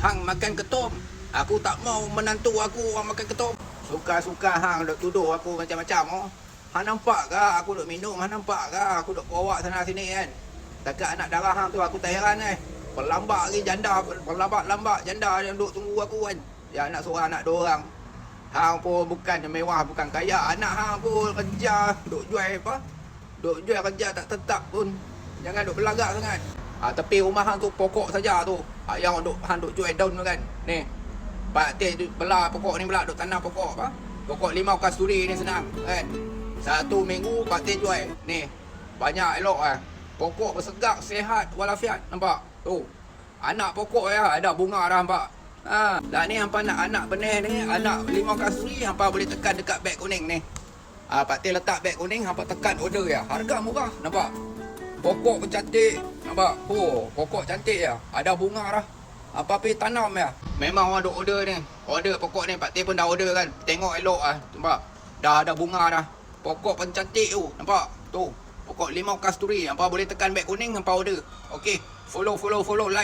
Hang makan ketum. Aku tak mau menantu aku orang makan ketum. Suka-suka hang duk tuduh aku macam-macam oh. Hang nampak ke aku duk minum, hang nampak ke aku duk bawa sana sini kan. Dekat anak darah hang tu aku tak heran Perlambat lagi janda, perlambat-lambat janda yang duk tunggu aku kan. Ya anak seorang, anak dua orang. Hang pun bukan mewah, bukan kaya. Anak hang pun kerja, duk jual apa? Duk jual kerja tak tetap pun. Jangan duk belagak sangat. Tepi rumah hang tu pokok saja tu. Yang hang duk jual daun tu kan. Ni. Pak Teh belah pokok ni pula duk tanam pokok apa? Pokok limau kasturi ni senang kan. 1 minggu Pak Teh jual. Ni. Banyak elok Pokok bersegak, sihat, walafiat. Nampak? Tu. Anak pokok ada bunga dah nampak. Dah ni hampa nak anak benih ni, anak limau kasturi hampa boleh tekan dekat beg kuning ni. Pak Teh letak beg kuning, hampa tekan order ya. Harga murah, nampak? Pokok pun cantik, nampak? Pokok cantik ya. Ada bunga dah. Apa pergi tanam ya. Memang orang duk order ni. Order pokok ni Pak Teh pun dah order kan. Tengok elok nampak? Dah ada bunga dah. Pokok pun cantik tu, nampak? Tu. Pokok limau kasturi, hampa boleh tekan beg kuning, hampa order. Okey, follow, like.